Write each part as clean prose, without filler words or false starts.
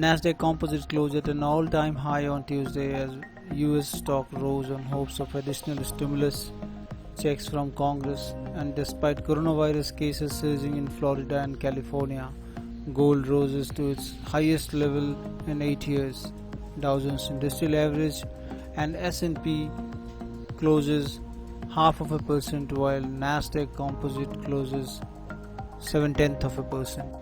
Nasdaq Composite closed at an all-time high on Tuesday as US stock rose on hopes of additional stimulus checks from Congress, and despite coronavirus cases surging in Florida and California, gold rose to its highest level in 8 years. Dow Jones Industrial Average and S&P closes 0.5%, while Nasdaq Composite closes 0.7%.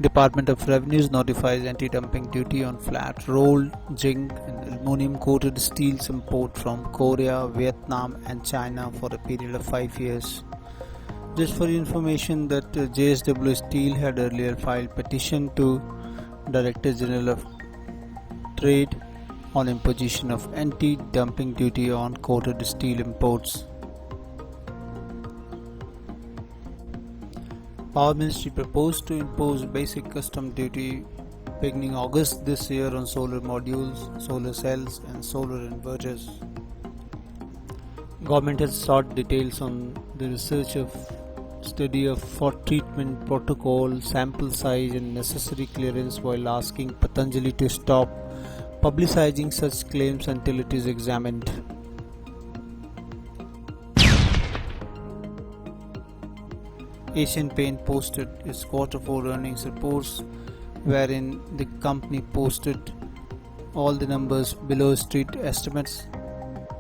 Department of Revenues notifies anti-dumping duty on flat rolled zinc and aluminum-coated steels import from Korea, Vietnam and China for a period of 5 years. Just for your information that JSW Steel had earlier filed petition to Director General of Trade on imposition of anti-dumping duty on coated steel imports. Power Ministry proposed to impose basic custom duty beginning August this year on solar modules, solar cells and solar inverters. Government has sought details on the research of study for treatment protocol, sample size and necessary clearance, while asking Patanjali to stop publicizing such claims until it is examined. Asian Paint posted its Q4 earnings reports, wherein the company posted all the numbers below street estimates.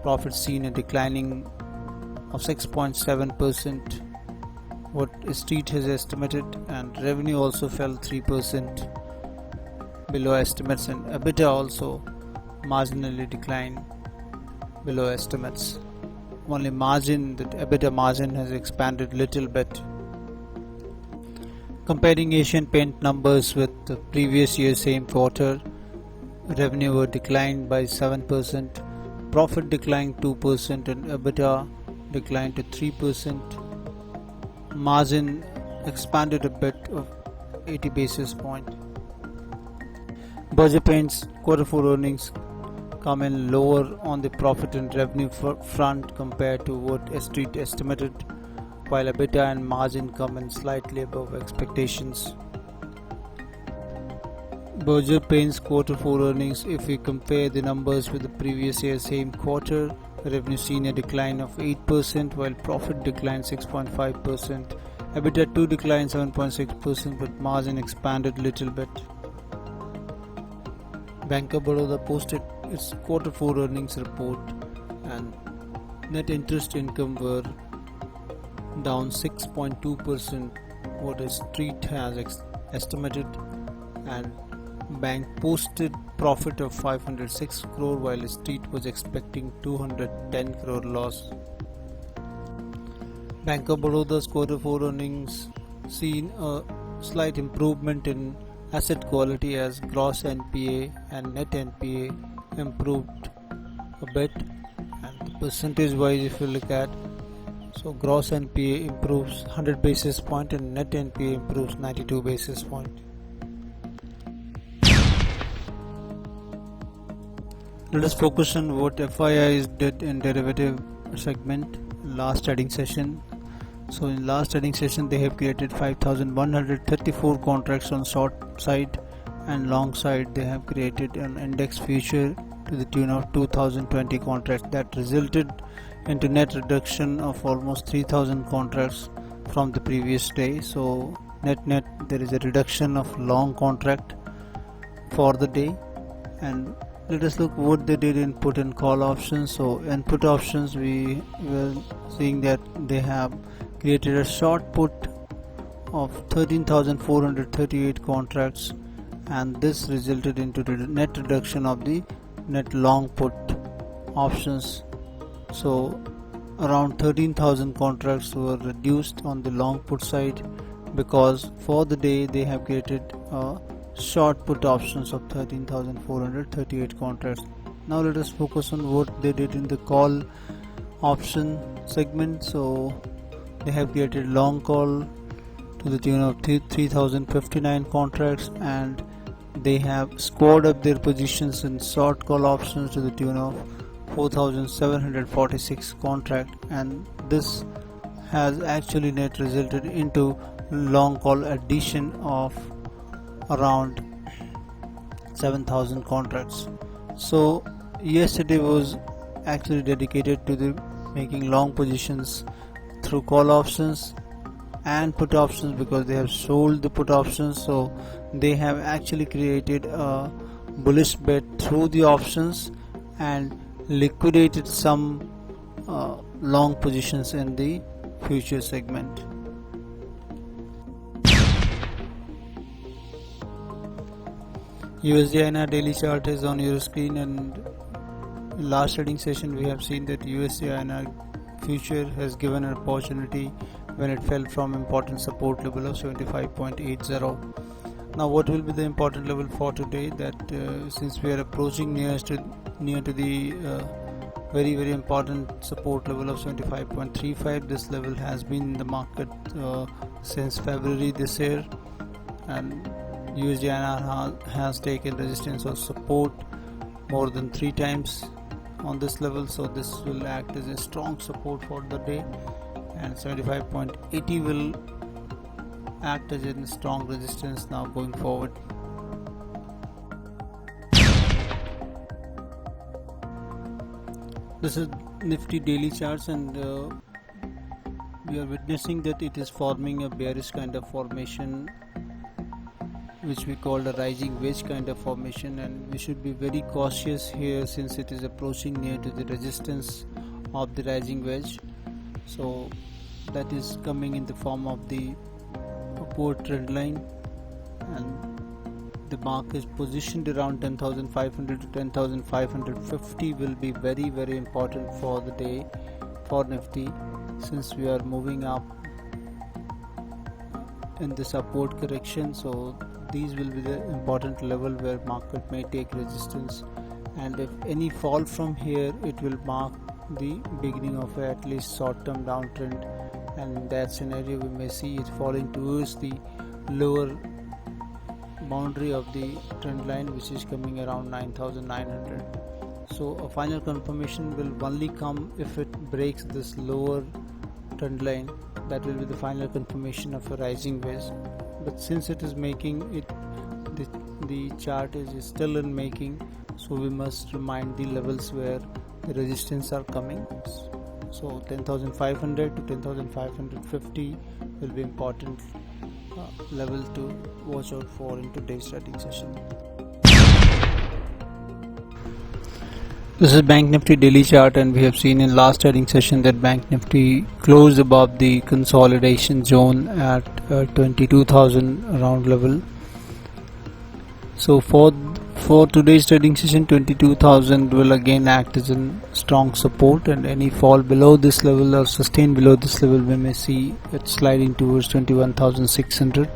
Profits seen a declining of 6.7%, what street has estimated, and revenue also fell 3% below estimates, and EBITDA also marginally declined below estimates. Only margin, that EBITDA margin, has expanded little bit. Comparing Asian Paint numbers with the previous year's same quarter, revenue were declined by 7%, profit declined 2% and EBITDA declined to 3%. Margin expanded a bit of 80 basis points. Berger Paints Q4 earnings come in lower on the profit and revenue front compared to what Street estimated, while EBITDA and margin come in slightly above expectations. Berger Paints Q4 earnings, if we compare the numbers with the previous year's same quarter, revenue seen a decline of 8%, while profit declined 6.5%. EBITDA too declined 7.6%, but margin expanded little bit. Bank of Baroda posted its Q4 earnings report, and net interest income were down 6.2%, what the street has estimated, and bank posted profit of 506 crore while the street was expecting 210 crore loss. Bank of Baroda's Q4 earnings seen a slight improvement in asset quality as gross NPA and net NPA improved a bit, and percentage wise if you look at, so gross NPA improves 100 basis point and net NPA improves 92 basis point. Let us focus on what FIIs did in derivative segment last trading session. So in last trading session they have created 5,134 contracts on short side, and long side they have created an index future to the tune of 2020 contracts. That resulted into net reduction of almost 3,000 contracts from the previous day. So net there is a reduction of long contract for the day. And let us look what they did in put and call options. So in put options we were seeing that they have created a short put of 13,438 contracts, and this resulted into the net reduction of the net long put options. So around 13,000 contracts were reduced on the long put side, because for the day they have created short put options of 13,438 contracts. Now let us focus on what they did in the call option segment. So they have created long call to the tune of 3,059 contracts, and they have scored up their positions in short call options to the tune of 4,746 contract, and this has actually net resulted into long call addition of around 7,000 contracts. So yesterday was actually dedicated to the making long positions through call options and put options, because they have sold the put options, so they have actually created a bullish bet through the options and liquidated some long positions in the future segment. USD INR daily chart is on your screen, and in last trading session we have seen that USD INR future has given an opportunity when it fell from important support level of 75.80. Now what will be the important level for today? That since we are approaching near to the very important support level of 75.35, this level has been in the market since February this year, and USD INR has taken resistance or support more than 3 times on this level, so this will act as a strong support for the day, and 75.80 will act as a strong resistance now going forward. This is Nifty daily charts, and we are witnessing that it is forming a bearish kind of formation, which we call a rising wedge kind of formation, and we should be very cautious here since it is approaching near to the resistance of the rising wedge. So that is coming in the form of the upward trend line, and the mark is positioned around 10,500 to 10,550 will be very important for the day for Nifty, since we are moving up in this upward correction. So these will be the important level where market may take resistance, and if any fall from here, it will mark the beginning of at least short-term downtrend, and in that scenario we may see it falling towards the lower boundary of the trend line, which is coming around 9,900. So a final confirmation will only come if it breaks this lower trend line. That will be the final confirmation of a rising wedge. But since it is making it, the chart is still in making, so we must remind the levels where the resistance are coming. So 10,500 to 10,550 will be important level to watch out for in today's trading session. This is Bank Nifty daily chart, and we have seen in last trading session that Bank Nifty closed above the consolidation zone at 22,000 around level. So for today's trading session, 22,000 will again act as a strong support, and any fall below this level or sustain below this level, we may see it sliding towards 21,600.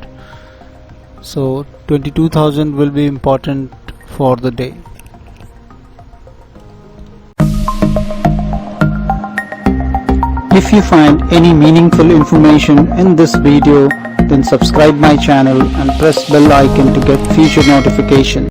So 22,000 will be important for the day. If you find any meaningful information in this video, then subscribe my channel and press bell icon to get future notification.